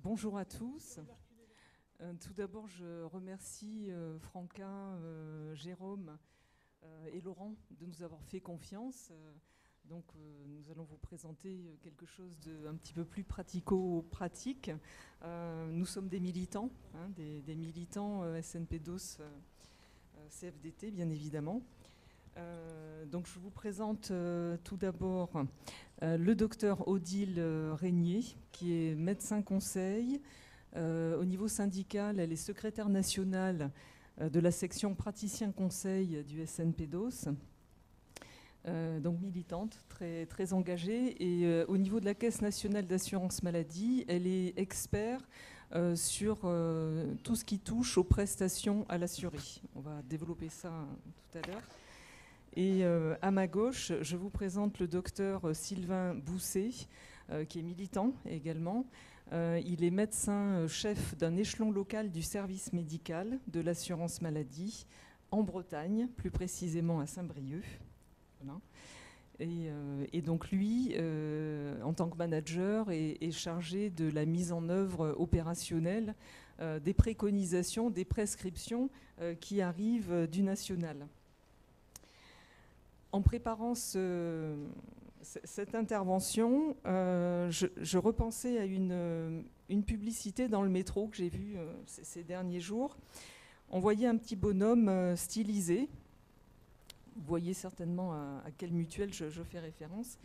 Bonjour à tous. Tout d'abord, je remercie Franca, Jérôme et Laurent de nous avoir fait confiance. Nous allons vous présenter quelque chose d'un petit peu plus pratico-pratique. Nous sommes des militants, des militants SNP-DOS CFDT, bien évidemment. Donc je vous présente tout d'abord le docteur Odile Régnier, qui est médecin conseil. Au niveau syndical, elle est secrétaire nationale de la section praticien conseil du SNP-DOS. Donc militante, très, très engagée. Et au niveau de la Caisse nationale d'assurance maladie, elle est expert sur tout ce qui touche aux prestations à l'assuré. On va développer ça tout à l'heure. Et à ma gauche, je vous présente le docteur Sylvain Bousset, qui est militant également. Il est médecin-chef d'un échelon local du service médical de l'assurance maladie en Bretagne, plus précisément à Saint-Brieuc. Voilà. Et donc lui, en tant que manager, est chargé de la mise en œuvre opérationnelle des préconisations, des prescriptions qui arrivent du national. En préparant cette intervention, je repensais à une publicité dans le métro que j'ai vue ces derniers jours. On voyait un petit bonhomme stylisé. Vous voyez certainement à quelle mutuelle je fais référence,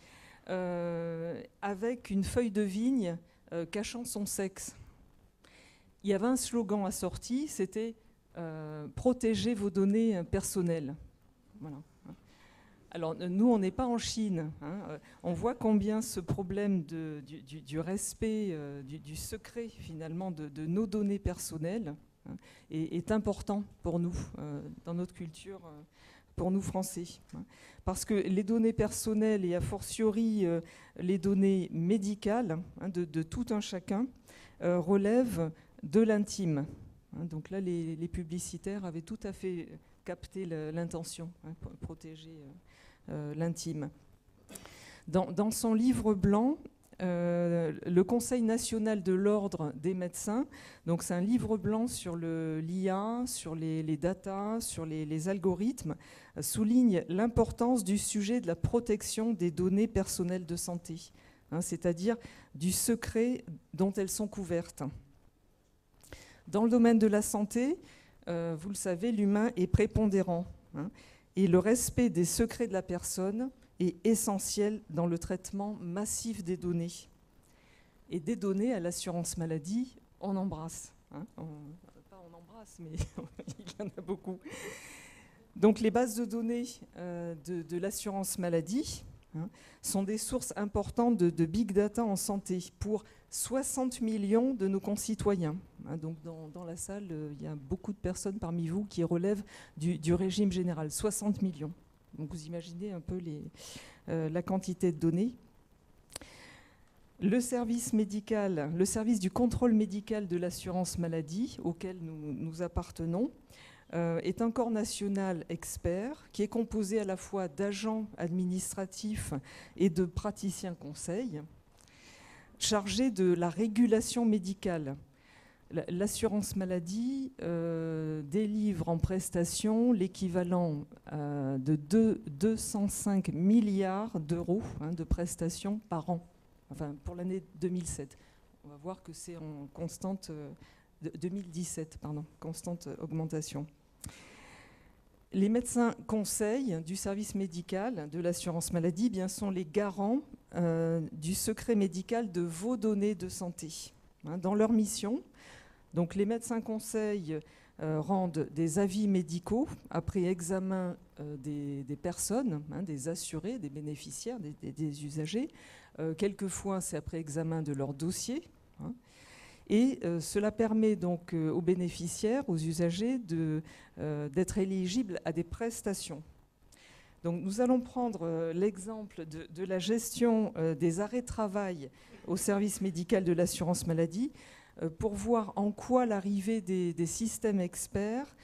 avec une feuille de vigne cachant son sexe. Il y avait un slogan assorti, c'était « Protégez vos données personnelles ». Voilà. Alors, nous, on n'est pas en Chine. On voit combien ce problème du respect, du secret, finalement, de nos données personnelles est important pour nous, dans notre culture, pour nous, Français. Parce que les données personnelles, et a fortiori les données médicales de tout un chacun, relèvent de l'intime. Donc là, les publicitaires avaient tout à fait capté l'intention, pour protéger l'intime. Dans son livre blanc, le Conseil national de l'ordre des médecins, donc c'est un livre blanc sur l'IA, sur les data, sur les algorithmes, souligne l'importance du sujet de la protection des données personnelles de santé, c'est-à-dire du secret dont elles sont couvertes. Dans le domaine de la santé, vous le savez, l'humain est prépondérant. Et le respect des secrets de la personne est essentiel dans le traitement massif des données. Et des données à l'assurance maladie, on embrasse. Pas on embrasse, mais il y en a beaucoup. Donc les bases de données de l'assurance maladie sont des sources importantes de big data en santé pour 60 millions de nos concitoyens. Donc dans la salle, il y a beaucoup de personnes parmi vous qui relèvent du régime général, 60 millions. Donc vous imaginez un peu la quantité de données. Le service médical, le service du contrôle médical de l'assurance maladie, auquel nous appartenons, est un corps national expert qui est composé à la fois d'agents administratifs et de praticiens conseils, chargé de la régulation médicale. L'assurance maladie délivre en prestation l'équivalent de 205 milliards d'euros de prestations par an, enfin pour l'année 2007. On va voir que c'est en constante 2017, pardon, constante augmentation. Les médecins conseils du service médical de l'assurance maladie sont les garants du secret médical de vos données de santé. Dans leur mission, donc les médecins conseils rendent des avis médicaux après examen des personnes, des assurés, des bénéficiaires, des usagers. Quelquefois, c'est après examen de leur dossier. Et cela permet donc aux bénéficiaires, aux usagers, d'être éligibles à des prestations. Donc nous allons prendre l'exemple de la gestion des arrêts de travail au service médical de l'assurance maladie pour voir en quoi l'arrivée des systèmes experts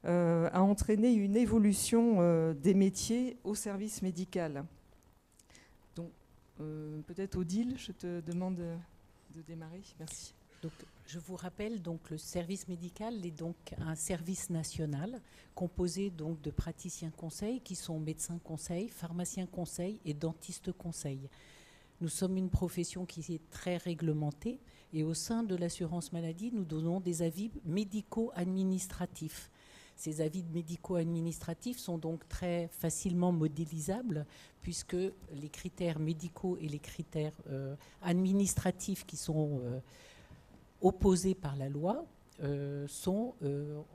a entraîné une évolution des métiers au service médical. Donc peut-être Odile, je te demande de démarrer. Merci. Donc, je vous rappelle, donc, le service médical est donc un service national composé donc, de praticiens conseils qui sont médecins conseils, pharmaciens conseils et dentistes conseils. Nous sommes une profession qui est très réglementée et au sein de l'assurance maladie, nous donnons des avis médico-administratifs. Ces avis médico-administratifs sont donc très facilement modélisables puisque les critères médicaux et les critères administratifs qui sont opposés par la loi sont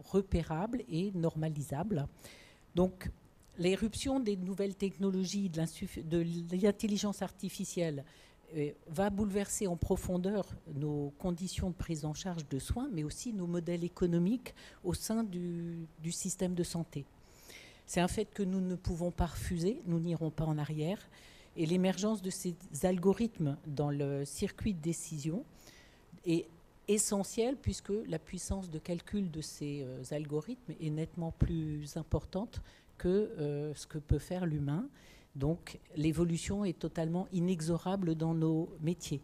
repérables et normalisables. Donc, l'éruption des nouvelles technologies, de l'intelligence artificielle va bouleverser en profondeur nos conditions de prise en charge de soins, mais aussi nos modèles économiques au sein du système de santé. C'est un fait que nous ne pouvons pas refuser, nous n'irons pas en arrière, et l'émergence de ces algorithmes dans le circuit de décision est essentielle puisque la puissance de calcul de ces algorithmes est nettement plus importante que ce que peut faire l'humain. Donc l'évolution est totalement inexorable dans nos métiers.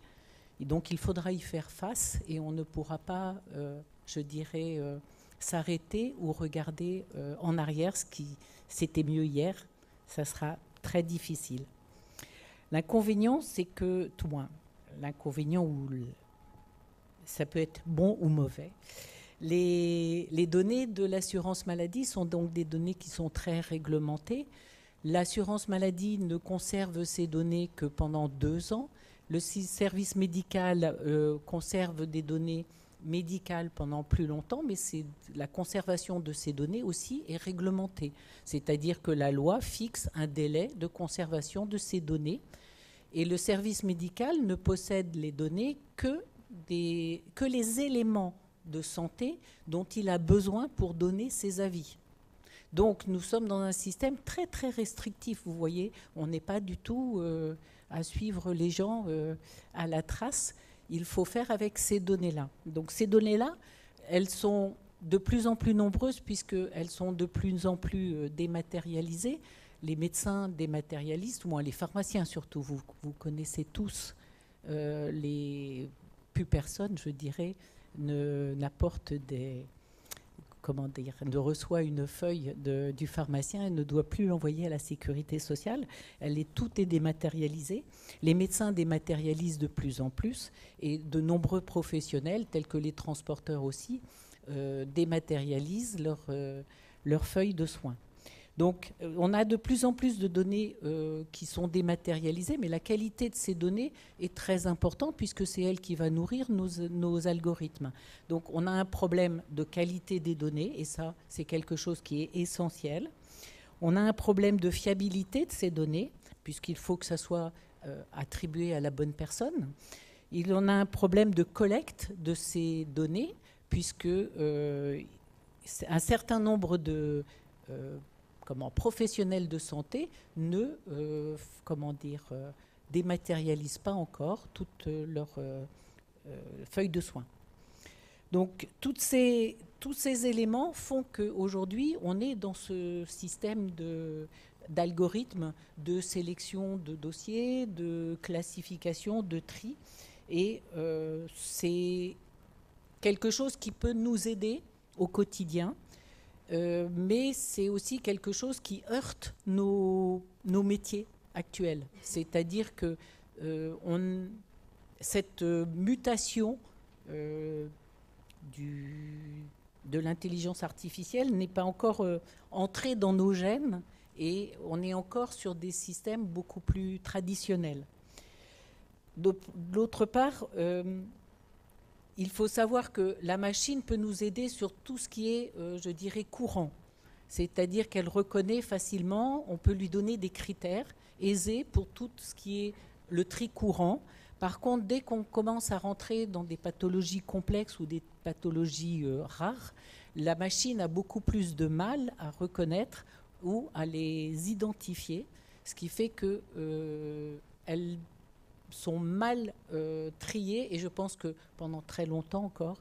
Et donc il faudra y faire face et on ne pourra pas, je dirais, s'arrêter ou regarder en arrière ce qui c'était mieux hier. Ça sera très difficile. L'inconvénient, c'est que, tout moins, l'inconvénient, ça peut être bon ou mauvais. Les données de l'assurance maladie sont donc des données qui sont très réglementées. L'assurance maladie ne conserve ces données que pendant 2 ans. Le service médical conserve des données médicales pendant plus longtemps, mais la conservation de ces données aussi est réglementée. C'est-à-dire que la loi fixe un délai de conservation de ces données et le service médical ne possède les données que les éléments de santé dont il a besoin pour donner ses avis. Donc nous sommes dans un système très très restrictif, vous voyez, on n'est pas du tout à suivre les gens à la trace, il faut faire avec ces données-là. Donc ces données-là, elles sont de plus en plus nombreuses puisqu'elles sont de plus en plus dématérialisées. Les médecins dématérialisent, ou moins les pharmaciens surtout, vous connaissez tous, plus personne, je dirais, n'apporte ne reçoit une feuille du pharmacien et ne doit plus l'envoyer à la sécurité sociale. Tout est dématérialisé. Les médecins dématérialisent de plus en plus et de nombreux professionnels, tels que les transporteurs aussi, dématérialisent leurs feuilles de soins. Donc, on a de plus en plus de données qui sont dématérialisées, mais la qualité de ces données est très importante puisque c'est elle qui va nourrir nos algorithmes. Donc, on a un problème de qualité des données, et ça, c'est quelque chose qui est essentiel. On a un problème de fiabilité de ces données, puisqu'il faut que ça soit attribué à la bonne personne. Il en a un problème de collecte de ces données, puisque un certain nombre de professionnels de santé ne dématérialisent pas encore toutes leurs feuilles de soins. Donc tous ces éléments font qu'aujourd'hui, on est dans ce système d'algorithmes de sélection de dossiers, de classification, de tri. Et c'est quelque chose qui peut nous aider au quotidien. Mais c'est aussi quelque chose qui heurte nos métiers actuels. C'est-à-dire que cette mutation de l'intelligence artificielle n'est pas encore entrée dans nos gènes et on est encore sur des systèmes beaucoup plus traditionnels. D'autre part, il faut savoir que la machine peut nous aider sur tout ce qui est, je dirais, courant. C'est-à-dire qu'elle reconnaît facilement, on peut lui donner des critères aisés pour tout ce qui est le tri courant. Par contre, dès qu'on commence à rentrer dans des pathologies complexes ou des pathologies rares, la machine a beaucoup plus de mal à reconnaître ou à les identifier, ce qui fait qu'elles sont mal triées et je pense que pendant très longtemps encore,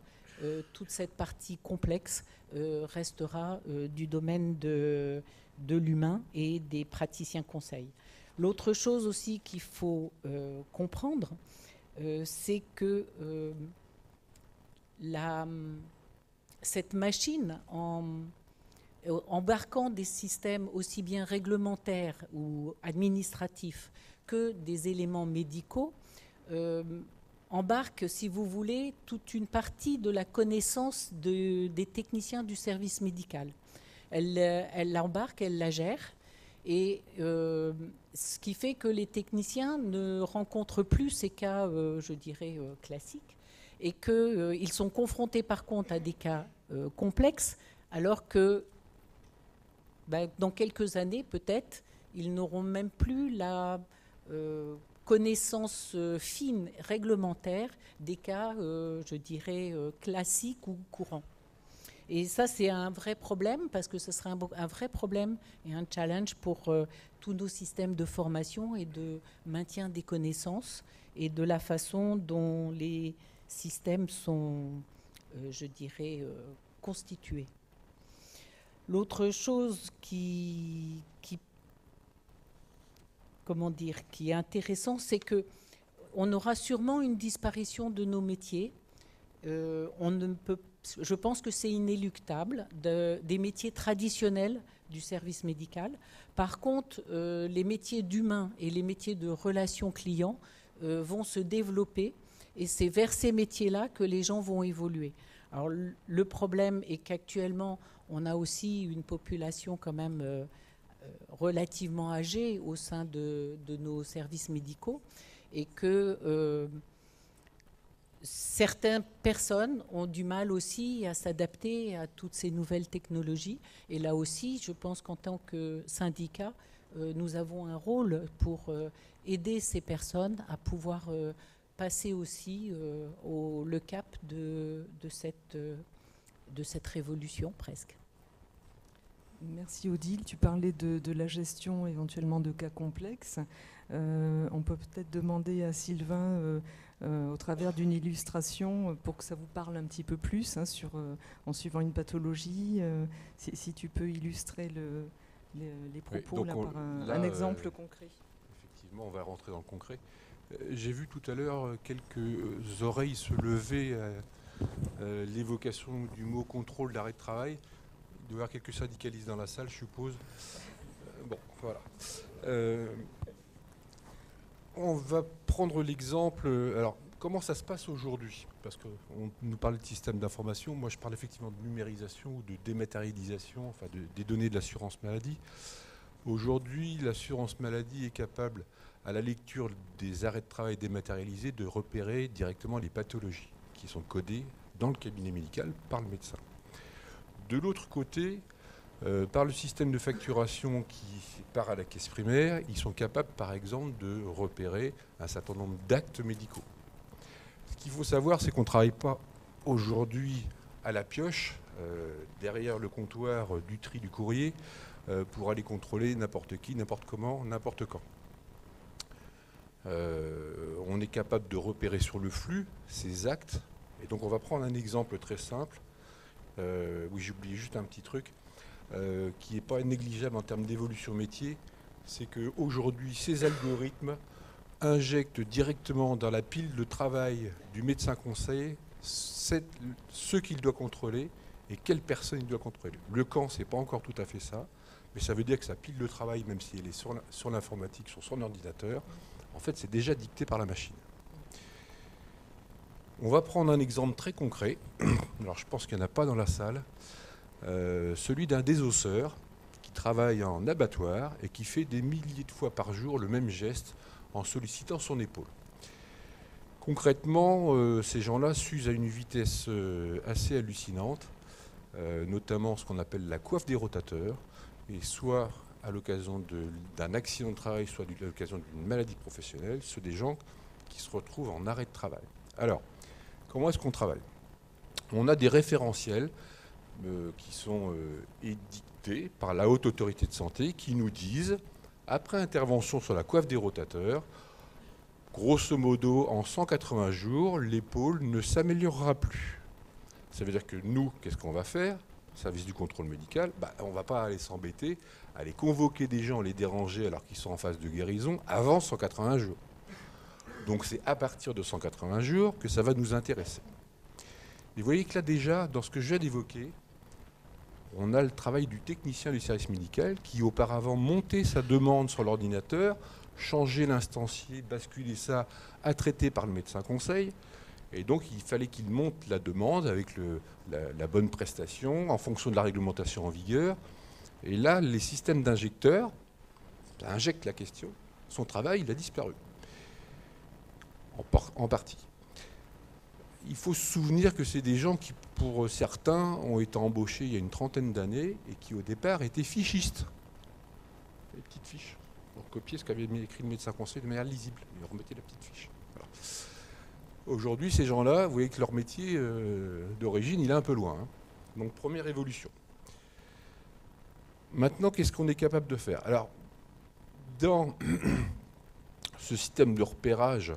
toute cette partie complexe restera du domaine de l'humain et des praticiens conseils. L'autre chose aussi qu'il faut comprendre, c'est que cette machine, embarquant des systèmes aussi bien réglementaires ou administratifs que des éléments médicaux, embarque, si vous voulez, toute une partie de la connaissance des techniciens du service médical. Elle l'embarque, elle la gère, et ce qui fait que les techniciens ne rencontrent plus ces cas, je dirais, classiques, et qu'ils sont confrontés par contre à des cas complexes, alors que dans quelques années, peut-être, ils n'auront même plus la connaissance fine, réglementaire, des cas, je dirais, classiques ou courants. Et ça, c'est un vrai problème, parce que ce sera un vrai problème et un challenge pour tous nos systèmes de formation et de maintien des connaissances et de la façon dont les systèmes sont, je dirais, constitués. L'autre chose qui est intéressant, c'est qu'on aura sûrement une disparition de nos métiers. Je pense que c'est inéluctable, des métiers traditionnels du service médical. Par contre, les métiers d'humain et les métiers de relations clients vont se développer, et c'est vers ces métiers-là que les gens vont évoluer. Alors, le problème est qu'actuellement, on a aussi une population quand même relativement âgée au sein de nos services médicaux, et que certaines personnes ont du mal aussi à s'adapter à toutes ces nouvelles technologies. Et là aussi, je pense qu'en tant que syndicat, nous avons un rôle pour aider ces personnes à pouvoir passer aussi le cap de cette révolution presque. Merci Odile. Tu parlais de la gestion éventuellement de cas complexes. On peut peut-être demander à Sylvain, au travers d'une illustration, pour que ça vous parle un petit peu plus, hein, en suivant une pathologie, si tu peux illustrer les propos oui, par un exemple concret. Effectivement, on va rentrer dans le concret. J'ai vu tout à l'heure quelques oreilles se lever à l'évocation du mot contrôle d'arrêt de travail. Il doit y avoir quelques syndicalistes dans la salle, je suppose. Bon, voilà. On va prendre l'exemple. Alors, comment ça se passe aujourd'hui? Parce qu'on nous parlait de système d'information. Moi, je parle effectivement de numérisation ou de dématérialisation, enfin des données de l'assurance maladie. Aujourd'hui, l'assurance maladie est capable, à la lecture des arrêts de travail dématérialisés, de repérer directement les pathologies qui sont codées dans le cabinet médical par le médecin. De l'autre côté, par le système de facturation qui part à la caisse primaire, ils sont capables, par exemple, de repérer un certain nombre d'actes médicaux. Ce qu'il faut savoir, c'est qu'on ne travaille pas aujourd'hui à la pioche, derrière le comptoir du tri du courrier, pour aller contrôler n'importe qui, n'importe comment, n'importe quand. On est capable de repérer sur le flux ces actes. Et donc on va prendre un exemple très simple. Oui, j'ai oublié juste un petit truc qui n'est pas négligeable en termes d'évolution métier. C'est qu'aujourd'hui, ces algorithmes injectent directement dans la pile de travail du médecin conseil ce qu'il doit contrôler et quelle personne il doit contrôler. Le camp, ce n'est pas encore tout à fait ça, mais ça veut dire que sa pile de travail, même si elle est sur l'informatique, sur son ordinateur, en fait, c'est déjà dicté par la machine. On va prendre un exemple très concret. Alors, je pense qu'il n'y en a pas dans la salle. Celui d'un désosseur qui travaille en abattoir et qui fait des milliers de fois par jour le même geste en sollicitant son épaule. Concrètement, ces gens-là s'usent à une vitesse assez hallucinante, notamment ce qu'on appelle la coiffe des rotateurs, et soit à l'occasion d'un accident de travail, soit à l'occasion d'une maladie professionnelle, c'est des gens qui se retrouvent en arrêt de travail. Alors, comment est-ce qu'on travaille? On a des référentiels qui sont édictés par la Haute Autorité de Santé qui nous disent, après intervention sur la coiffe des rotateurs, grosso modo, en 180 jours, l'épaule ne s'améliorera plus. Ça veut dire que nous, qu'est-ce qu'on va faire? Service du contrôle médical, on ne va pas aller s'embêter, aller convoquer des gens, les déranger alors qu'ils sont en phase de guérison avant 180 jours. Donc c'est à partir de 180 jours que ça va nous intéresser. Et vous voyez que là déjà, dans ce que je viens d'évoquer, on a le travail du technicien du service médical qui auparavant montait sa demande sur l'ordinateur, changeait l'instancier, basculait ça à traiter par le médecin conseil. Et donc il fallait qu'il monte la demande avec la bonne prestation en fonction de la réglementation en vigueur. Et là, les systèmes d'injecteurs, ça injecte la question, son travail, il a disparu. En partie. Il faut se souvenir que c'est des gens qui, pour certains, ont été embauchés il y a une trentaine d'années et qui, au départ, étaient fichistes. Les petites fiches. Pour copier ce qu'avait écrit le médecin conseil de manière lisible. Ils remettaient la petite fiche. Voilà. Aujourd'hui, ces gens-là, vous voyez que leur métier d'origine, il est un peu loin. Hein. Donc, première évolution. Maintenant, qu'est-ce qu'on est capable de faire? Alors, dans ce système de repérage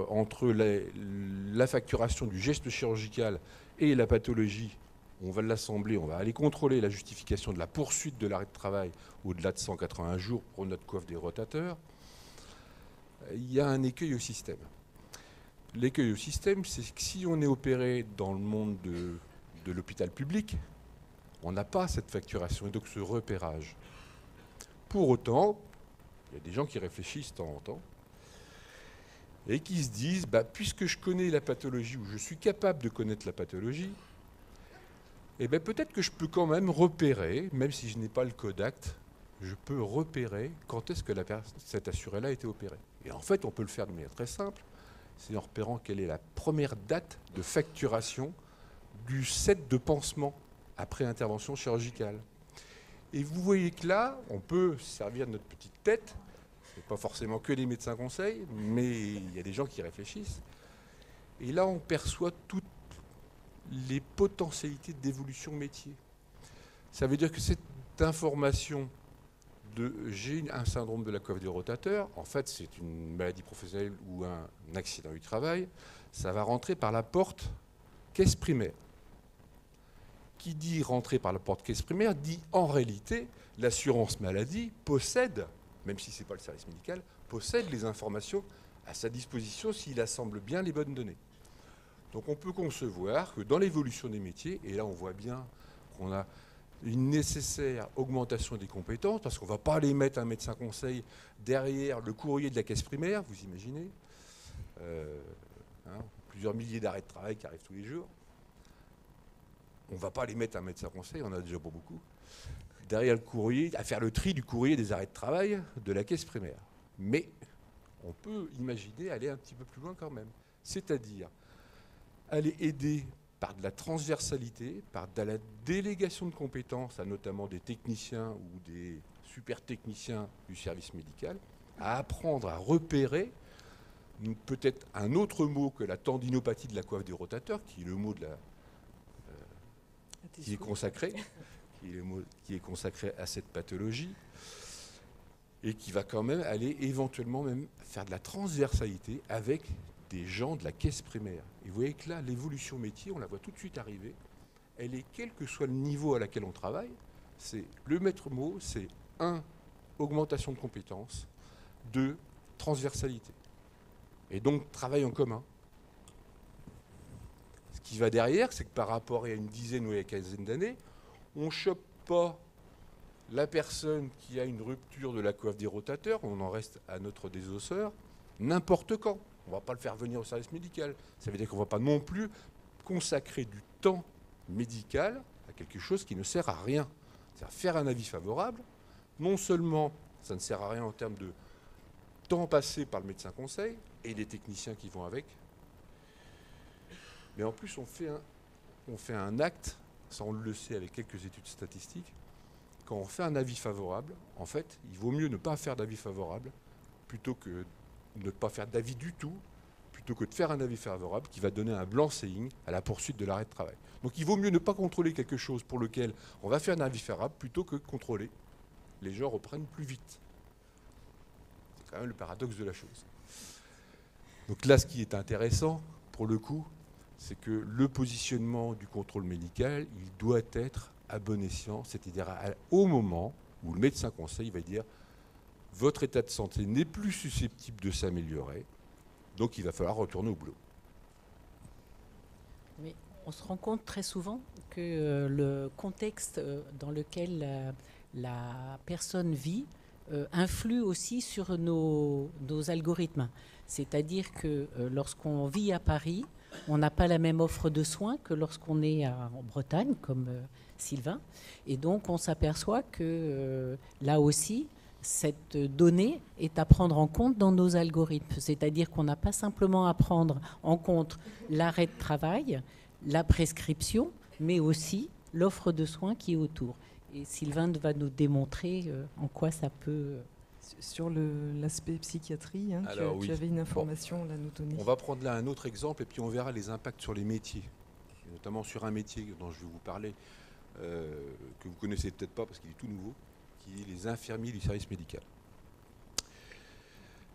entre la facturation du geste chirurgical et la pathologie, on va l'assembler, on va aller contrôler la justification de la poursuite de l'arrêt de travail au-delà de 180 jours pour notre coiffe des rotateurs. Il y a un écueil au système. L'écueil au système, c'est que si on est opéré dans le monde de l'hôpital public, on n'a pas cette facturation et donc ce repérage. Pour autant, il y a des gens qui réfléchissent de temps en temps et qui se disent, puisque je connais la pathologie ou je suis capable de connaître la pathologie, peut-être que je peux quand même repérer, même si je n'ai pas le code acte, je peux repérer quand est-ce que cet assuré-là a été opéré. Et en fait, on peut le faire de manière très simple, c'est en repérant quelle est la première date de facturation du set de pansement après intervention chirurgicale. Et vous voyez que là, on peut servir de notre petite tête. Ce n'est pas forcément que les médecins conseils, mais il y a des gens qui réfléchissent. Et là, on perçoit toutes les potentialités d'évolution métier. Ça veut dire que cette information de j'ai un syndrome de la coiffe du rotateur, en fait, c'est une maladie professionnelle ou un accident du travail, ça va rentrer par la porte caisse primaire. Qui dit rentrer par la porte caisse primaire dit en réalité l'assurance maladie possède, même si ce n'est pas le service médical, possède les informations à sa disposition s'il assemble bien les bonnes données. Donc on peut concevoir que dans l'évolution des métiers, et là on voit bien qu'on a une nécessaire augmentation des compétences, parce qu'on ne va pas aller mettre un médecin conseil derrière le courrier de la caisse primaire, vous imaginez, plusieurs milliers d'arrêts de travail qui arrivent tous les jours. On ne va pas les mettre un médecin conseil, on en a déjà pas beaucoup, derrière le courrier, à faire le tri du courrier des arrêts de travail de la caisse primaire. Mais on peut imaginer aller un petit peu plus loin quand même. C'est-à-dire aller aider par de la transversalité, par de la délégation de compétences à notamment des techniciens ou des super techniciens du service médical, à apprendre à repérer peut-être un autre mot que la tendinopathie de la coiffe des rotateurs, qui est le mot de la qui est consacré à cette pathologie et qui va quand même aller éventuellement même faire de la transversalité avec des gens de la caisse primaire. Et vous voyez que là, l'évolution métier, on la voit tout de suite arriver. Elle est, quel que soit le niveau à laquelle on travaille, c'est le maître mot, c'est 1, augmentation de compétences, 2, transversalité. Et donc, travail en commun. Ce qui va derrière, c'est que par rapport à une dizaine ou à une quinzaine d'années, on ne chope pas la personne qui a une rupture de la coiffe des rotateurs, on en reste à notre désosseur, n'importe quand. On ne va pas le faire venir au service médical. Ça veut dire qu'on ne va pas non plus consacrer du temps médical à quelque chose qui ne sert à rien. C'est-à-dire faire un avis favorable. Non seulement ça ne sert à rien en termes de temps passé par le médecin conseil et les techniciens qui vont avec, mais en plus on fait un acte, ça on le sait avec quelques études statistiques, quand on fait un avis favorable, en fait, il vaut mieux ne pas faire d'avis favorable plutôt que ne pas faire d'avis du tout, plutôt que de faire un avis favorable qui va donner un blanc-seing à la poursuite de l'arrêt de travail. Donc il vaut mieux ne pas contrôler quelque chose pour lequel on va faire un avis favorable plutôt que contrôler. Les gens reprennent plus vite. C'est quand même le paradoxe de la chose. Donc là, ce qui est intéressant, pour le coup, c'est que le positionnement du contrôle médical, il doit être à bon escient, c'est-à-dire au moment où le médecin conseil va dire votre état de santé n'est plus susceptible de s'améliorer, donc il va falloir retourner au boulot. Mais On se rend compte très souvent que le contexte dans lequel la personne vit influe aussi sur nos algorithmes. C'est-à-dire que lorsqu'on vit à Paris, on n'a pas la même offre de soins que lorsqu'on est en Bretagne, comme Sylvain. Et donc, on s'aperçoit que là aussi, cette donnée est à prendre en compte dans nos algorithmes. C'est-à-dire qu'on n'a pas simplement à prendre en compte l'arrêt de travail, la prescription, mais aussi l'offre de soins qui est autour. Et Sylvain va nous démontrer en quoi ça peut... Sur l'aspect psychiatrie, hein, Alors, tu avais une information là, à nous donner. On va prendre là un autre exemple et puis on verra les impacts sur les métiers, notamment sur un métier dont je vais vous parler, que vous connaissez peut-être pas parce qu'il est tout nouveau, qui est les infirmiers du service médical.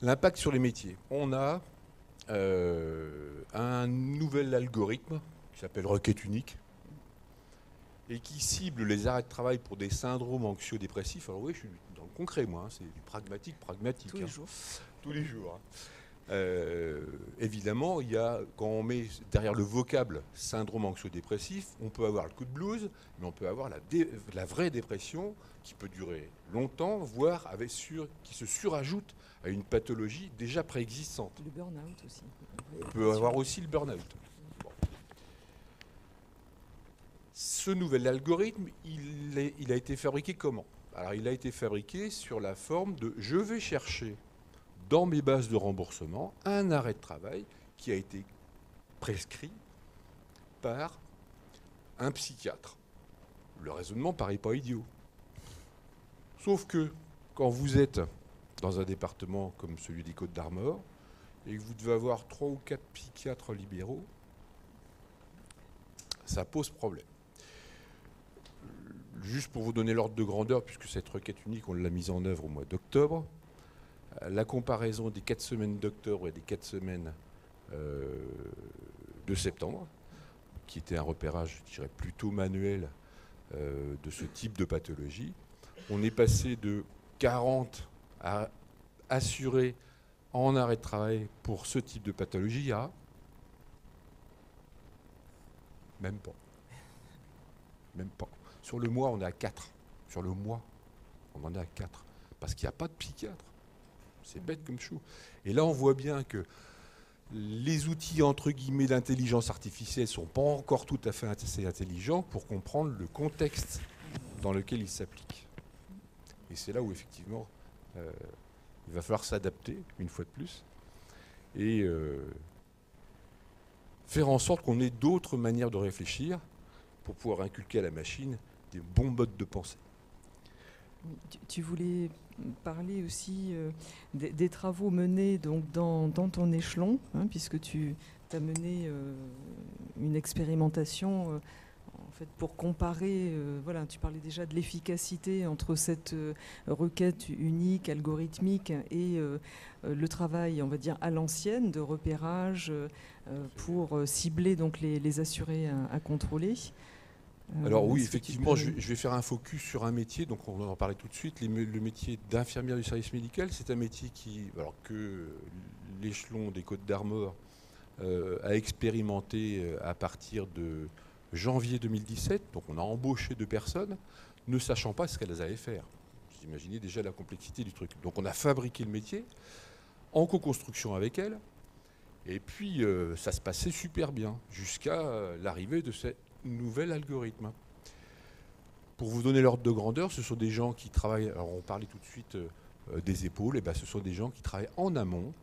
L'impact sur les métiers. On a un nouvel algorithme qui s'appelle requête unique et qui cible les arrêts de travail pour des syndromes anxio-dépressifs. Alors oui, je suis dans le concret, moi, hein, c'est du pragmatique. Tous les jours. Tous les jours. Évidemment, quand on met derrière le vocable syndrome anxio-dépressif, on peut avoir le coup de blues, mais on peut avoir la vraie dépression qui peut durer longtemps, voire qui se surajoute à une pathologie déjà préexistante. Le burn-out aussi. On peut avoir aussi le burn-out. Bon. Ce nouvel algorithme, il a été fabriqué comment? Alors, il a été fabriqué sur la forme de « je vais chercher dans mes bases de remboursement un arrêt de travail qui a été prescrit par un psychiatre ». Le raisonnement paraît pas idiot. Sauf que quand vous êtes dans un département comme celui des Côtes-d'Armor et que vous devez avoir 3 ou 4 psychiatres libéraux, ça pose problème. Juste pour vous donner l'ordre de grandeur, puisque cette requête unique, on l'a mise en œuvre au mois d'octobre, la comparaison des 4 semaines d'octobre et des 4 semaines de septembre, qui était un repérage, je dirais, plutôt manuel de ce type de pathologie, on est passé de 40 à assurés en arrêt de travail pour ce type de pathologie à même pas. Même pas. Sur le mois, on est à 4. Sur le mois, on en est à 4. Parce qu'il n'y a pas de psychiatre. C'est bête comme chou. Et là, on voit bien que les outils, entre guillemets, d'intelligence artificielle ne sont pas encore tout à fait assez intelligents pour comprendre le contexte dans lequel ils s'appliquent. Et c'est là où, effectivement, il va falloir s'adapter, une fois de plus, et faire en sorte qu'on ait d'autres manières de réfléchir pour pouvoir inculquer à la machine des bons modes de pensée. Tu voulais parler aussi des travaux menés donc, dans ton échelon, hein, puisque tu as mené une expérimentation en fait, pour comparer, voilà, tu parlais déjà de l'efficacité entre cette requête unique, algorithmique, et le travail, on va dire, à l'ancienne, de repérage pour cibler donc, les assurés à contrôler. Alors oui, effectivement, je vais faire un focus sur un métier, donc on va en parler tout de suite. Le métier d'infirmière du service médical, c'est un métier que l'échelon des Côtes-d'Armor a expérimenté à partir de janvier 2017. Donc on a embauché 2 personnes, ne sachant pas ce qu'elles allaient faire. Vous imaginez déjà la complexité du truc. Donc on a fabriqué le métier en co-construction avec elles, et puis ça se passait super bien, jusqu'à l'arrivée de cette nouvel algorithme. Pour vous donner l'ordre de grandeur, ce sont des gens qui travaillent, alors on parlait tout de suite des épaules, et ben ce sont des gens qui travaillent en amont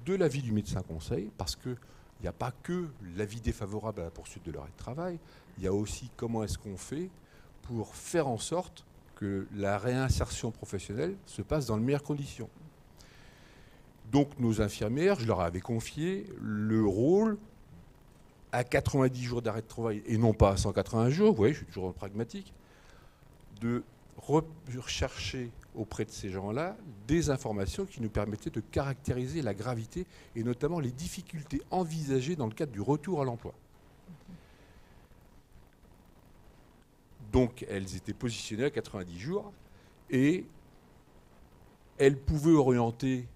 de l'avis du médecin conseil, parce qu'il n'y a pas que l'avis défavorable à la poursuite de l'arrêt de travail, il y a aussi comment est-ce qu'on fait pour faire en sorte que la réinsertion professionnelle se passe dans les meilleures conditions. Donc nos infirmières, je leur avais confié le rôle à 90 jours d'arrêt de travail, et non pas à 180 jours, vous voyez, je suis toujours dans le pragmatique, de rechercher auprès de ces gens-là des informations qui nous permettaient de caractériser la gravité et notamment les difficultés envisagées dans le cadre du retour à l'emploi. Donc elles étaient positionnées à 90 jours et elles pouvaient orienter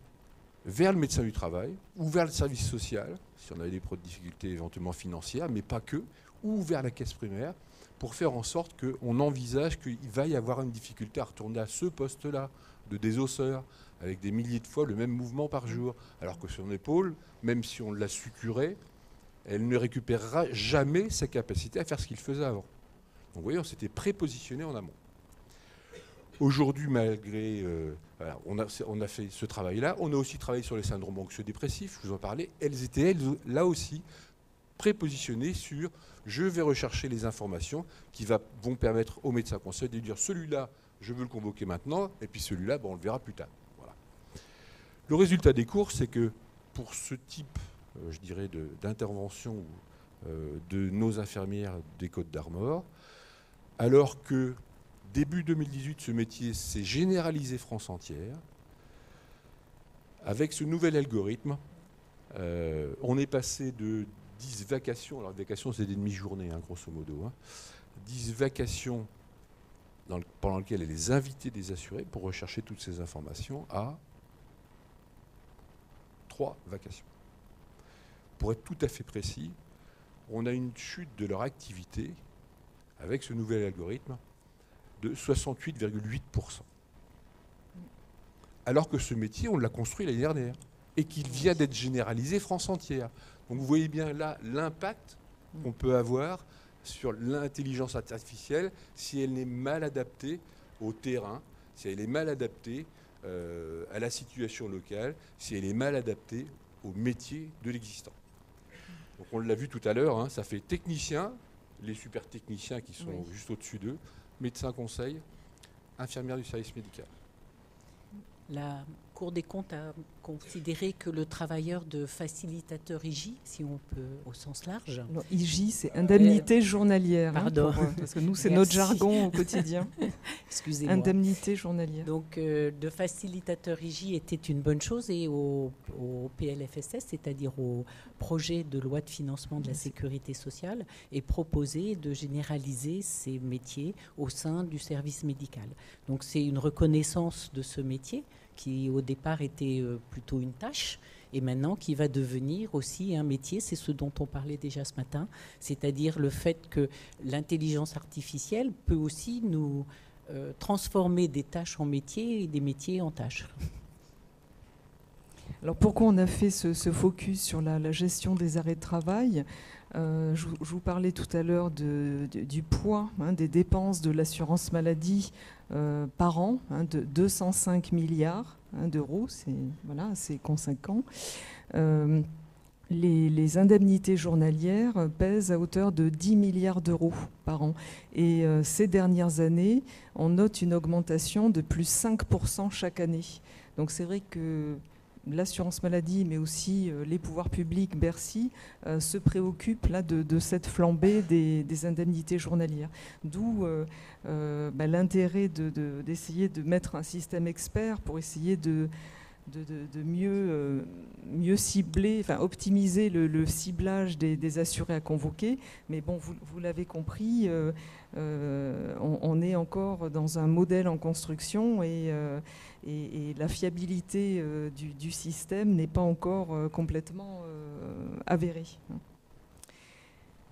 vers le médecin du travail ou vers le service social si on avait des difficultés éventuellement financières, mais pas que, ou vers la caisse primaire, pour faire en sorte qu'on envisage qu'il va y avoir une difficulté à retourner à ce poste-là, de désosseur, avec des milliers de fois le même mouvement par jour. Alors que son épaule, même si on la suturait, elle ne récupérera jamais sa capacité à faire ce qu'il faisait avant. Donc vous voyez, on s'était prépositionné en amont. Aujourd'hui, malgré... voilà, on a fait ce travail-là. On a aussi travaillé sur les syndromes anxieux-dépressifs, je vous en parlais. Elles étaient, là aussi, prépositionnées sur « je vais rechercher les informations qui vont permettre au médecin conseil de dire « celui-là, je veux le convoquer maintenant, et puis celui-là, on le verra plus tard. » Voilà. Le résultat des cours, c'est que pour ce type, je dirais, d'intervention de nos infirmières des Côtes-d'Armor, alors que début 2018, ce métier s'est généralisé France entière. Avec ce nouvel algorithme, on est passé de 10 vacations, alors vacations c'est des demi-journées, grosso modo, 10 vacations pendant lesquelles elle les invitait des assurés pour rechercher toutes ces informations à 3 vacations. Pour être tout à fait précis, on a une chute de leur activité avec ce nouvel algorithme de 68,8%. Alors que ce métier, on l'a construit l'année dernière et qu'il vient d'être généralisé France entière. Donc vous voyez bien là l'impact qu'on peut avoir sur l'intelligence artificielle si elle n'est mal adaptée au terrain, si elle est mal adaptée à la situation locale, si elle est mal adaptée au métier de l'existant. Donc on l'a vu tout à l'heure, ça fait technicien, les super techniciens qui sont juste au-dessus d'eux, médecin conseil, infirmière du service médical. La Cour des comptes a considéré que le travailleur de facilitateur IJ, si on peut au sens large. Non, IJ, c'est indemnité journalière. Pardon. Parce que nous, c'est notre jargon au quotidien. Excusez-moi. Indemnité journalière. Donc, de facilitateur IJ était une bonne chose et au PLFSS, c'est-à-dire au projet de loi de financement de la sécurité sociale, est proposé de généraliser ces métiers au sein du service médical. Donc, c'est une reconnaissance de ce métier qui au départ était plutôt une tâche et maintenant qui va devenir aussi un métier, c'est ce dont on parlait déjà ce matin, c'est-à-dire le fait que l'intelligence artificielle peut aussi nous transformer des tâches en métiers et des métiers en tâches. Alors pourquoi on a fait ce focus sur la gestion des arrêts de travail ? Je vous parlais tout à l'heure du poids des dépenses de l'assurance maladie par an, de 205 milliards d'euros, c'est assez conséquent. Les indemnités journalières pèsent à hauteur de 10 milliards d'euros par an. Et ces dernières années, on note une augmentation de plus 5% chaque année. Donc c'est vrai que l'assurance maladie, mais aussi les pouvoirs publics, Bercy, se préoccupent là de cette flambée des indemnités journalières. D'où l'intérêt d'essayer de mettre un système expert pour essayer de mieux cibler, optimiser le ciblage des assurés à convoquer. Mais bon, vous l'avez compris, on est encore dans un modèle en construction et la fiabilité du système n'est pas encore complètement avérée.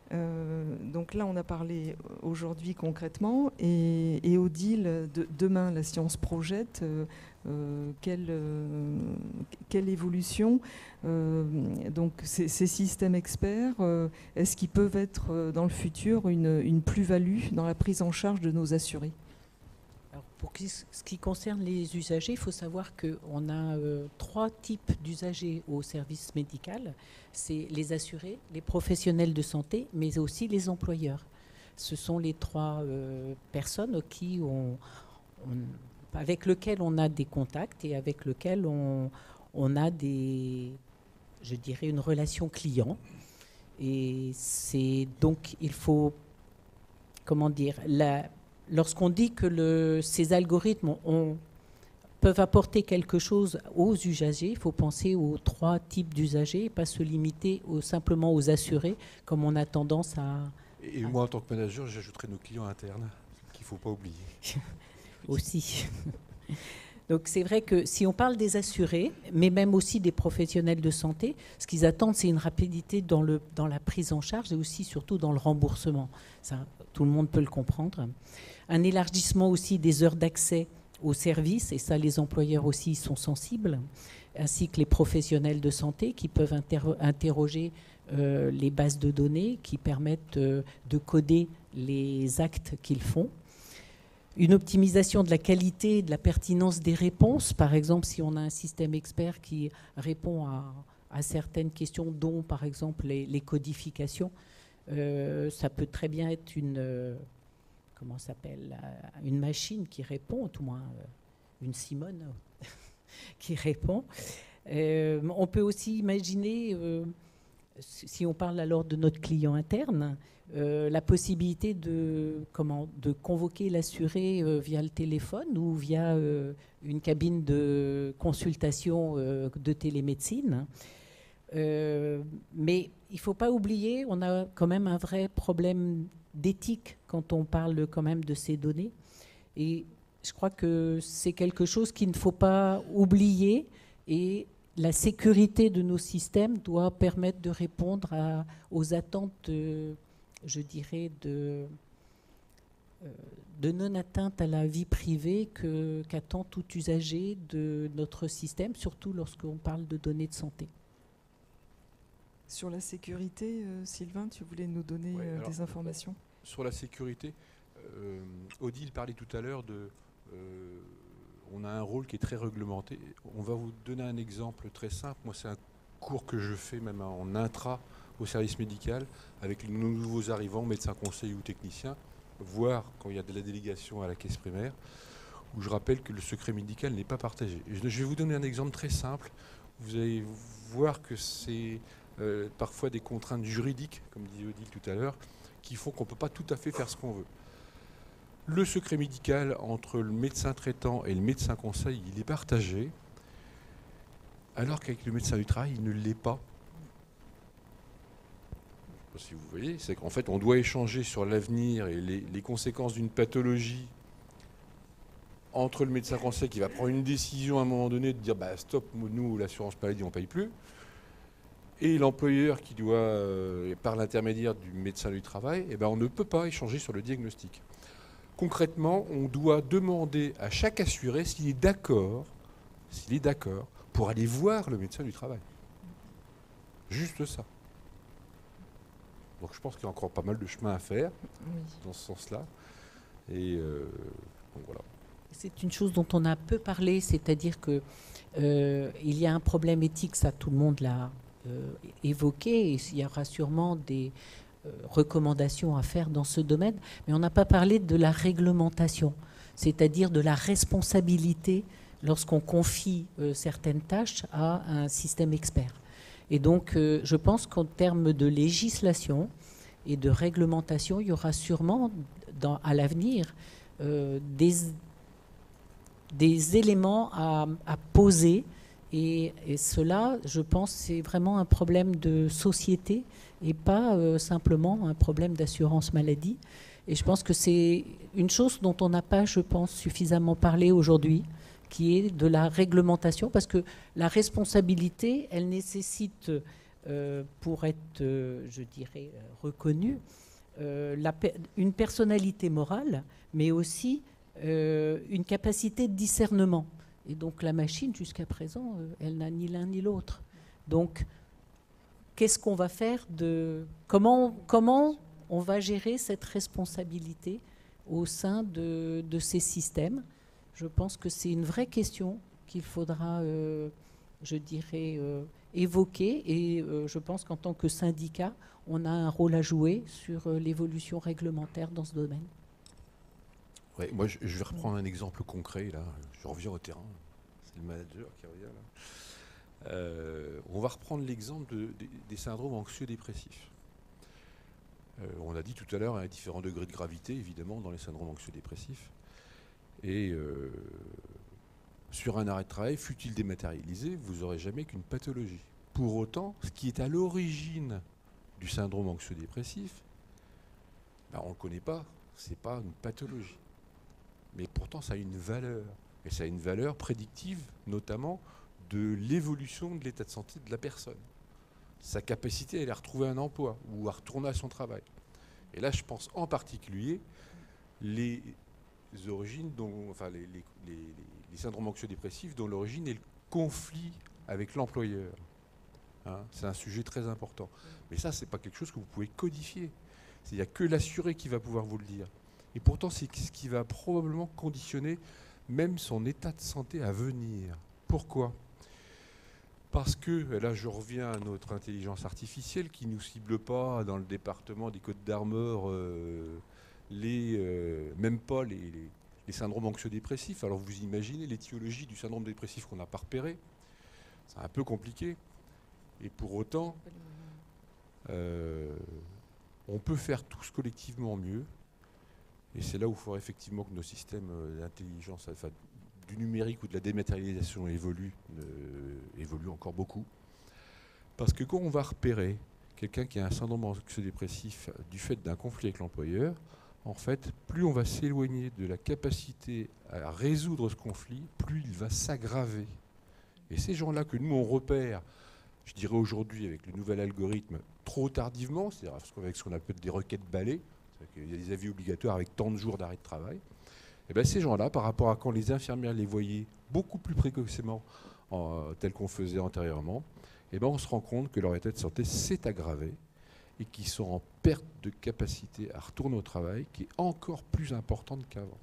Donc là, on a parlé aujourd'hui concrètement et Odile, demain, la science projette quelle évolution donc ces systèmes experts, est-ce qu'ils peuvent être dans le futur une plus-value dans la prise en charge de nos assurés ? Alors pour ce qui concerne les usagers, il faut savoir qu'on a 3 types d'usagers au service médical. C'est les assurés, les professionnels de santé, mais aussi les employeurs. Ce sont les 3 personnes avec lesquelles on a des contacts et avec lesquelles on a une relation client. Et c'est donc, il faut, lorsqu'on dit que ces algorithmes peuvent apporter quelque chose aux usagers, il faut penser aux 3 types d'usagers et pas se limiter simplement aux assurés, comme on a tendance à... Et moi, en tant que manager, j'ajouterai nos clients internes, qu'il ne faut pas oublier. Aussi. Donc c'est vrai que si on parle des assurés, mais même aussi des professionnels de santé, ce qu'ils attendent, c'est une rapidité dans la prise en charge et aussi surtout dans le remboursement. Ça, tout le monde peut le comprendre. Un élargissement aussi des heures d'accès aux services, et ça les employeurs aussi sont sensibles, ainsi que les professionnels de santé qui peuvent interroger les bases de données qui permettent de coder les actes qu'ils font. Une optimisation de la qualité et de la pertinence des réponses. Par exemple, si on a un système expert qui répond à certaines questions, dont par exemple les codifications, ça peut très bien être une machine qui répond, tout moins une Simone qui répond. On peut aussi imaginer, si on parle alors de notre client interne, la possibilité de convoquer l'assuré via le téléphone ou via une cabine de consultation de télémédecine. Mais il ne faut pas oublier, on a quand même un vrai problème d'éthique quand on parle quand même de ces données. Et je crois que c'est quelque chose qu'il ne faut pas oublier, et la sécurité de nos systèmes doit permettre de répondre aux attentes, je dirais, de non-atteinte à la vie privée qu'attend tout usager de notre système, surtout lorsqu'on parle de données de santé. Sur la sécurité, Sylvain, tu voulais nous donner des informations? Sur la sécurité, Odile parlait tout à l'heure on a un rôle qui est très réglementé. On va vous donner un exemple très simple. Moi, c'est un cours que je fais même en intra au service médical avec nos nouveaux arrivants, médecins conseils ou techniciens, voire quand il y a de la délégation à la caisse primaire, où je rappelle que le secret médical n'est pas partagé. Je vais vous donner un exemple très simple. Vous allez voir que c'est parfois des contraintes juridiques, comme dit Odile tout à l'heure, qui font qu'on ne peut pas tout à fait faire ce qu'on veut. Le secret médical entre le médecin traitant et le médecin conseil, il est partagé, alors qu'avec le médecin du travail, il ne l'est pas. Si vous voyez, c'est qu'en fait, on doit échanger sur l'avenir et les conséquences d'une pathologie entre le médecin conseil qui va prendre une décision à un moment donné de dire bah, stop, nous, l'assurance maladie, on ne paye plus, et l'employeur qui doit, par l'intermédiaire du médecin du travail, on ne peut pas échanger sur le diagnostic. Concrètement, on doit demander à chaque assuré s'il est d'accord pour aller voir le médecin du travail. Juste ça. Donc je pense qu'il y a encore pas mal de chemin à faire dans ce sens-là. Et donc voilà. C'est une chose dont on a peu parlé, c'est-à-dire qu'il y a un problème éthique, ça tout le monde l'a évoqué, et il y aura sûrement des recommandations à faire dans ce domaine, mais on n'a pas parlé de la réglementation, c'est-à-dire de la responsabilité lorsqu'on confie certaines tâches à un système expert. Et donc, je pense qu'en termes de législation et de réglementation, il y aura sûrement à l'avenir des éléments à poser. Et cela, je pense, c'est vraiment un problème de société et pas simplement un problème d'assurance maladie. Et je pense que c'est une chose dont on n'a pas, je pense, suffisamment parlé aujourd'hui, qui est de la réglementation, parce que la responsabilité, elle nécessite, pour être, je dirais, reconnue, une personnalité morale, mais aussi une capacité de discernement. Et donc la machine, jusqu'à présent, elle n'a ni l'un ni l'autre. Donc, qu'est-ce qu'on va faire comment on va gérer cette responsabilité au sein de ces systèmes? Je pense que c'est une vraie question qu'il faudra, je dirais, évoquer. Et je pense qu'en tant que syndicat, on a un rôle à jouer sur l'évolution réglementaire dans ce domaine. Ouais, moi, je vais reprendre un exemple concret. Là. Je reviens au terrain. C'est le manager qui revient là. On va reprendre l'exemple des syndromes anxieux-dépressifs. On a dit tout à l'heure, il y a différents degrés de gravité, évidemment, dans les syndromes anxieux-dépressifs. Et sur un arrêt de travail, fût-il dématérialisé, vous n'aurez jamais qu'une pathologie. Pour autant, ce qui est à l'origine du syndrome anxieux-dépressif, on ne le connaît pas, ce n'est pas une pathologie. Mais pourtant, ça a une valeur. Et ça a une valeur prédictive, notamment, de l'évolution de l'état de santé de la personne. Sa capacité à aller retrouver un emploi ou à retourner à son travail. Et là, je pense en particulier les origines, les syndromes anxio-dépressifs dont l'origine est le conflit avec l'employeur. Hein, c'est un sujet très important. Mais ça, ce n'est pas quelque chose que vous pouvez codifier. Il n'y a que l'assuré qui va pouvoir vous le dire. Et pourtant, c'est ce qui va probablement conditionner même son état de santé à venir. Pourquoi ? Parce que, et là je reviens à notre intelligence artificielle qui ne nous cible pas dans le département des Côtes d'Armor, même pas les syndromes anxio-dépressifs. Alors vous imaginez l'étiologie du syndrome dépressif qu'on n'a pas repéré. C'est un peu compliqué. Et pour autant, on peut faire tous collectivement mieux. Et c'est là où il faudrait effectivement que nos systèmes d'intelligence, enfin, du numérique ou de la dématérialisation évoluent encore beaucoup. Parce que quand on va repérer quelqu'un qui a un syndrome anxio-dépressif du fait d'un conflit avec l'employeur, en fait, plus on va s'éloigner de la capacité à résoudre ce conflit, plus il va s'aggraver. Et ces gens-là que nous, on repère, je dirais aujourd'hui, avec le nouvel algorithme, trop tardivement, c'est-à-dire avec ce qu'on appelle des requêtes balais, il y a des avis obligatoires avec tant de jours d'arrêt de travail, et bien ces gens-là, par rapport à quand les infirmières les voyaient beaucoup plus précocement, tel qu'on faisait antérieurement, et ben on se rend compte que leur état de santé s'est aggravé et qu'ils sont en perte de capacité à retourner au travail, qui est encore plus importante qu'avant.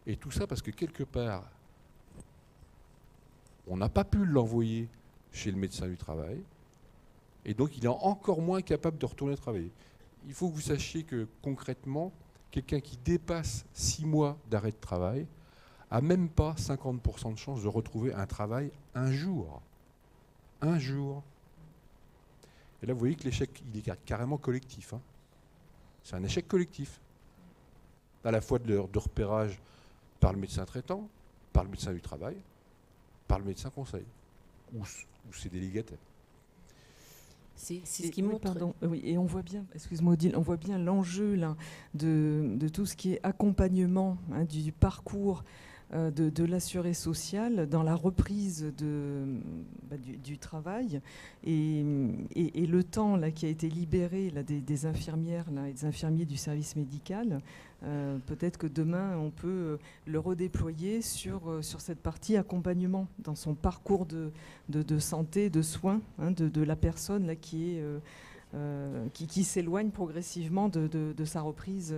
Et tout ça parce que quelque part, on n'a pas pu l'envoyer chez le médecin du travail, et donc il est encore moins capable de retourner travailler. Il faut que vous sachiez que concrètement, quelqu'un qui dépasse 6 mois d'arrêt de travail n'a même pas 50% de chance de retrouver un travail un jour. Un jour. Et là, vous voyez que l'échec, il est carrément collectif. Hein. C'est un échec collectif. À la fois de repérage par le médecin traitant, par le médecin du travail, par le médecin conseil, ou ses délégataires. C'est ce qui montre. Pardon, oui, et on voit bien, excuse-moi Odile, on voit bien l'enjeu là de tout ce qui est accompagnement du parcours de l'assuré social dans la reprise du travail et le temps là, qui a été libéré là, des infirmières là, et des infirmiers du service médical. Peut-être que demain, on peut le redéployer sur cette partie accompagnement dans son parcours de santé, de soins de la personne là, qui s'éloigne progressivement de sa reprise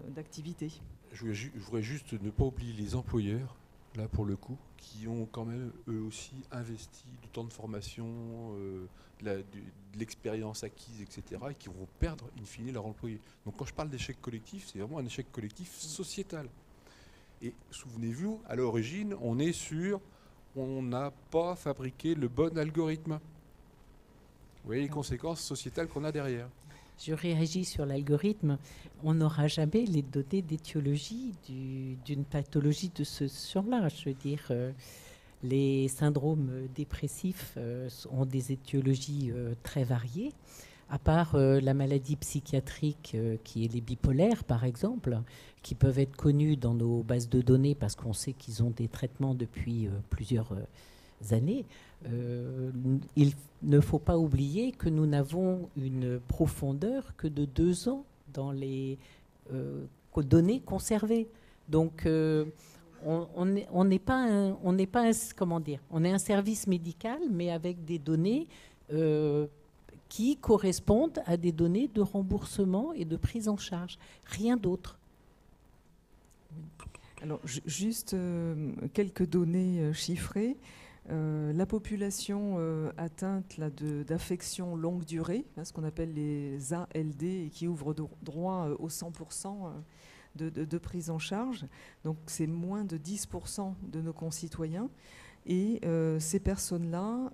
d'activité. Je voudrais juste ne pas oublier les employeurs, là pour le coup, qui ont quand même eux aussi investi du temps de formation, de l'expérience acquise, etc., et qui vont perdre in fine leur employé. Donc quand je parle d'échec collectif, c'est vraiment un échec collectif sociétal. Et souvenez-vous, à l'origine, on n'a pas fabriqué le bon algorithme. Vous voyez les conséquences sociétales qu'on a derrière. Je réagis sur l'algorithme. On n'aura jamais les données d'étiologie d'une pathologie de ce genre-là. Je veux dire, les syndromes dépressifs ont des étiologies très variées. À part la maladie psychiatrique qui est les bipolaires, par exemple, qui peuvent être connus dans nos bases de données parce qu'on sait qu'ils ont des traitements depuis plusieurs années. Il ne faut pas oublier que nous n'avons une profondeur que de 2 ans dans les données conservées. Donc, on n'est pas on est un service médical, mais avec des données qui correspondent à des données de remboursement et de prise en charge. Rien d'autre. Alors, juste quelques données chiffrées. La population atteinte d'affections longue durée, ce qu'on appelle les ALD, et qui ouvrent droit au 100% de prise en charge. Donc c'est moins de 10% de nos concitoyens. Et ces personnes-là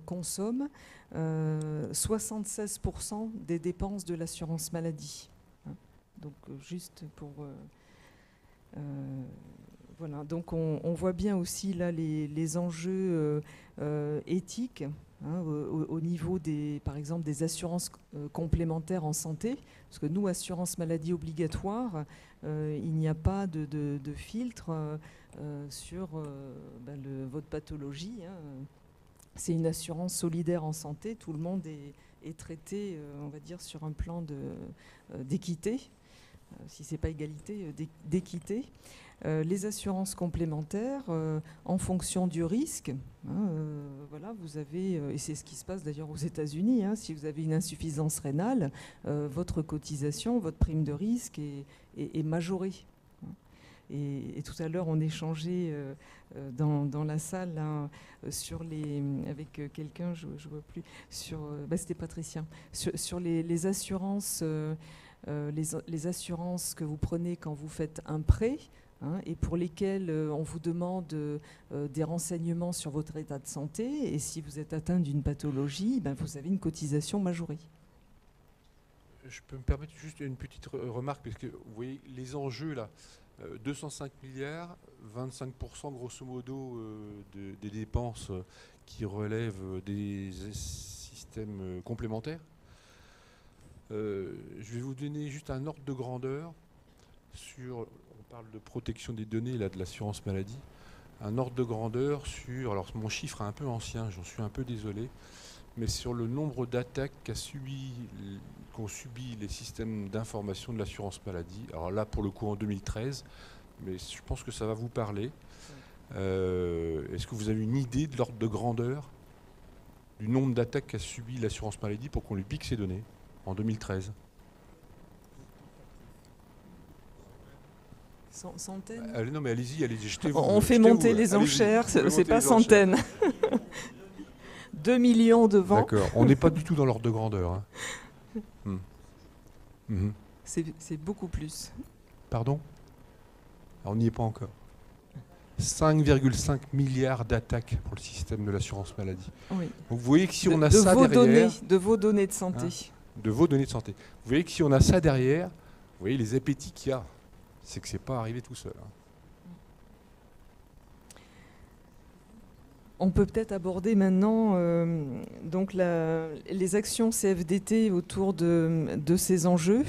consomment 76% des dépenses de l'assurance maladie. Donc juste pour... voilà, donc on voit bien aussi là les enjeux éthiques hein, au niveau par exemple des assurances complémentaires en santé, parce que nous, assurance maladie obligatoire, il n'y a pas de filtre sur votre pathologie, hein. C'est une assurance solidaire en santé, tout le monde est traité, on va dire, sur un plan d'équité, si ce n'est pas égalité, d'équité. Les assurances complémentaires, en fonction du risque, hein, voilà, vous avez, et c'est ce qui se passe d'ailleurs aux États-Unis, hein, si vous avez une insuffisance rénale, votre cotisation, votre prime de risque est majorée. Et tout à l'heure, on échangeait dans la salle là, avec quelqu'un, je ne vois plus, c'était Patricien, sur les assurances, les assurances que vous prenez quand vous faites un prêt, hein, et pour lesquelles on vous demande des renseignements sur votre état de santé, et si vous êtes atteint d'une pathologie, vous avez une cotisation majorée. Je peux me permettre juste une petite remarque, parce que vous voyez les enjeux là, 205 milliards, 25% grosso modo des dépenses qui relèvent des systèmes complémentaires. Je vais vous donner juste un ordre de grandeur sur, on parle de protection des données, là, de l'assurance maladie, un ordre de grandeur sur, alors mon chiffre est un peu ancien, j'en suis un peu désolé, mais sur le nombre d'attaques qu'ont subi les systèmes d'information de l'assurance maladie. Alors là, pour le coup, en 2013, mais je pense que ça va vous parler. Est-ce que vous avez une idée de l'ordre de grandeur du nombre d'attaques qu'a subi l'assurance maladie pour qu'on lui pique ses données en 2013? Centaines. Non, mais allez-y, jetez-vous. On fait monter les enchères, c'est pas centaines. 2 millions de vents. D'accord, on n'est pas du tout dans l'ordre de grandeur. Hein. C'est beaucoup plus. Pardon? Alors, on n'y est pas encore. 5,5 milliards d'attaques pour le système de l'assurance maladie. Oui. Donc, vous voyez que si on a ça derrière... De vos données de santé. Hein, de vos données de santé. Vous voyez que si on a ça derrière, vous voyez les appétits qu'il y a. C'est que c'est pas arrivé tout seul. Hein. On peut peut-être aborder maintenant donc les actions CFDT autour de ces enjeux.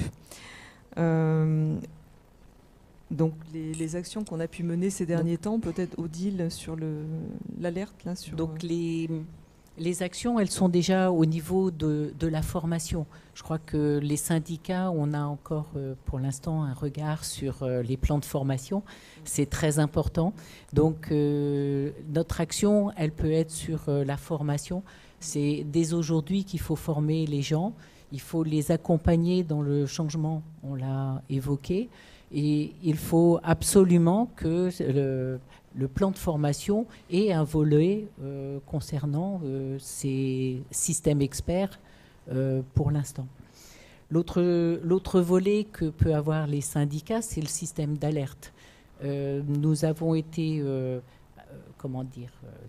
Donc les actions qu'on a pu mener ces derniers temps, peut-être Odile sur l'alerte là sur. Donc les actions, elles sont déjà au niveau de la formation. Je crois que les syndicats, on a encore pour l'instant un regard sur les plans de formation. C'est très important. Donc notre action, elle peut être sur la formation. C'est dès aujourd'hui qu'il faut former les gens. Il faut les accompagner dans le changement, on l'a évoqué. Et il faut absolument que le plan de formation ait un volet concernant ces systèmes experts pour l'instant. L'autre volet que peuvent avoir les syndicats, c'est le système d'alerte. Nous avons été,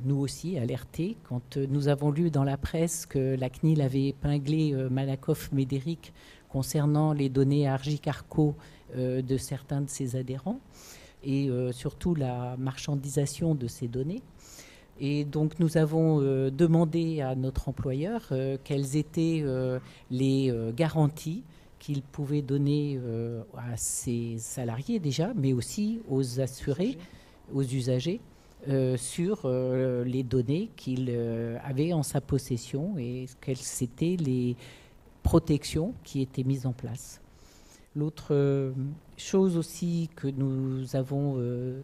nous aussi alertés quand nous avons lu dans la presse que la CNIL avait épinglé Malakoff-Médéric concernant les données Argic-Arco de certains de ses adhérents et surtout la marchandisation de ces données. Et donc nous avons demandé à notre employeur quelles étaient les garanties qu'il pouvait donner à ses salariés déjà, mais aussi aux assurés, aux usagers, sur les données qu'il avait en sa possession et quelles étaient les protections qui étaient mises en place. L'autre chose aussi que nous avons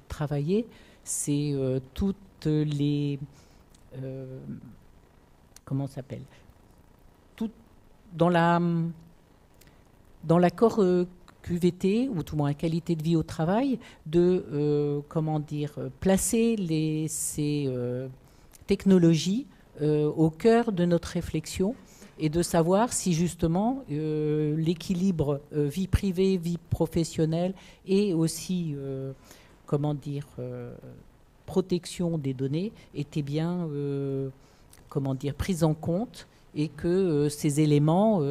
travaillé, c'est toutes les... comment ça s'appelle ? Dans l'accord QVT, ou tout moins qualité de vie au travail, de placer ces technologies au cœur de notre réflexion et de savoir si justement l'équilibre vie privée, vie professionnelle et aussi protection des données était bien prise en compte et que ces éléments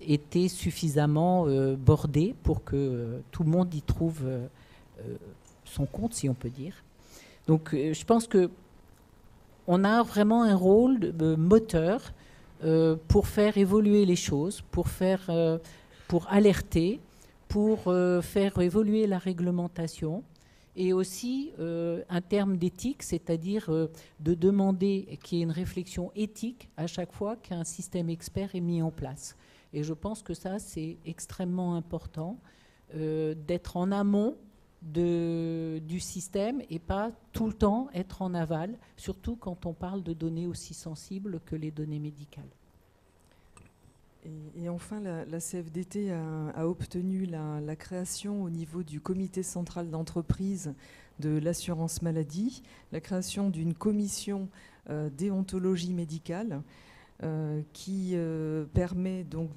étaient suffisamment bordés pour que tout le monde y trouve son compte, si on peut dire. Donc je pense que on a vraiment un rôle de moteur pour faire évoluer les choses, pour alerter, pour faire évoluer la réglementation, et aussi un terme d'éthique, c'est-à-dire de demander qu'il y ait une réflexion éthique à chaque fois qu'un système expert est mis en place. Et je pense que ça, c'est extrêmement important, d'être en amont du système et pas tout le temps être en aval, surtout quand on parle de données aussi sensibles que les données médicales. Et enfin, la CFDT a obtenu la création au niveau du comité central d'entreprise de l'assurance maladie, la création d'une commission déontologie médicale qui permet donc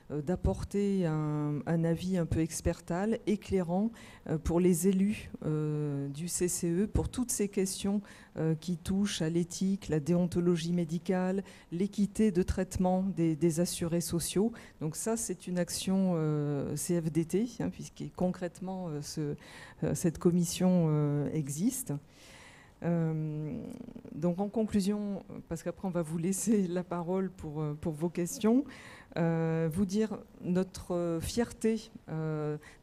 d'apporter un avis un peu expertal, éclairant pour les élus du CCE, pour toutes ces questions qui touchent à l'éthique, la déontologie médicale, l'équité de traitement des assurés sociaux. Donc ça, c'est une action CFDT, puisque concrètement, cette commission existe. Donc en conclusion, parce qu'après on va vous laisser la parole pour vos questions, vous dire notre fierté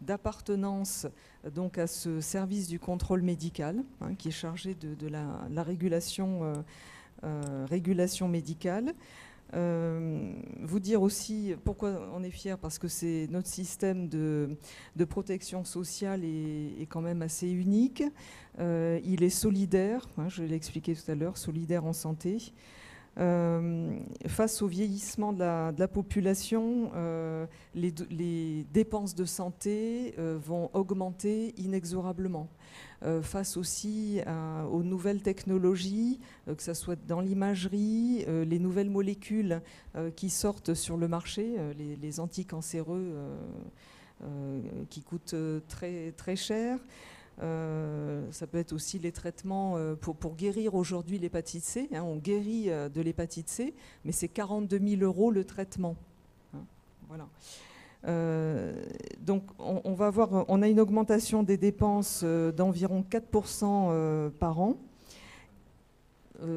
d'appartenance donc à ce service du contrôle médical, qui est chargé de la régulation médicale. Vous dire aussi pourquoi on est fier, parce que c'est notre système de protection sociale est quand même assez unique. Il est solidaire, je l'ai expliqué tout à l'heure, solidaire en santé. Face au vieillissement de la population, les dépenses de santé vont augmenter inexorablement. Face aussi aux nouvelles technologies, que ce soit dans l'imagerie, les nouvelles molécules qui sortent sur le marché, les anticancéreux qui coûtent très, très cher. Ça peut être aussi les traitements pour guérir aujourd'hui l'hépatite C. On guérit de l'hépatite C, mais c'est 42 000 € le traitement. Voilà. Donc on a une augmentation des dépenses d'environ 4% par an.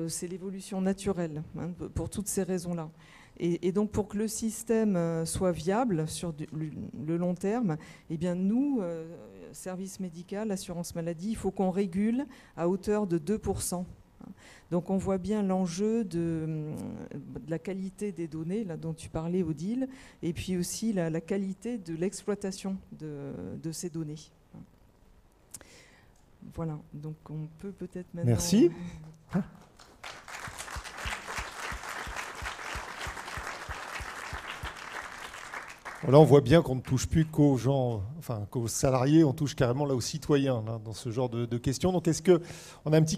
C'est l'évolution naturelle, pour toutes ces raisons-là. Et donc pour que le système soit viable sur le long terme, eh bien nous, service médical, assurance maladie, il faut qu'on régule à hauteur de 2%. Donc on voit bien l'enjeu de la qualité des données, là, dont tu parlais, Odile, et puis aussi la qualité de l'exploitation de ces données. Voilà, donc on peut peut-être maintenant... Merci. Là, on voit bien qu'on ne touche plus qu'aux gens, enfin qu'aux salariés, on touche carrément là aux citoyens là, dans ce genre de questions. Donc, est-ce qu'on a un petit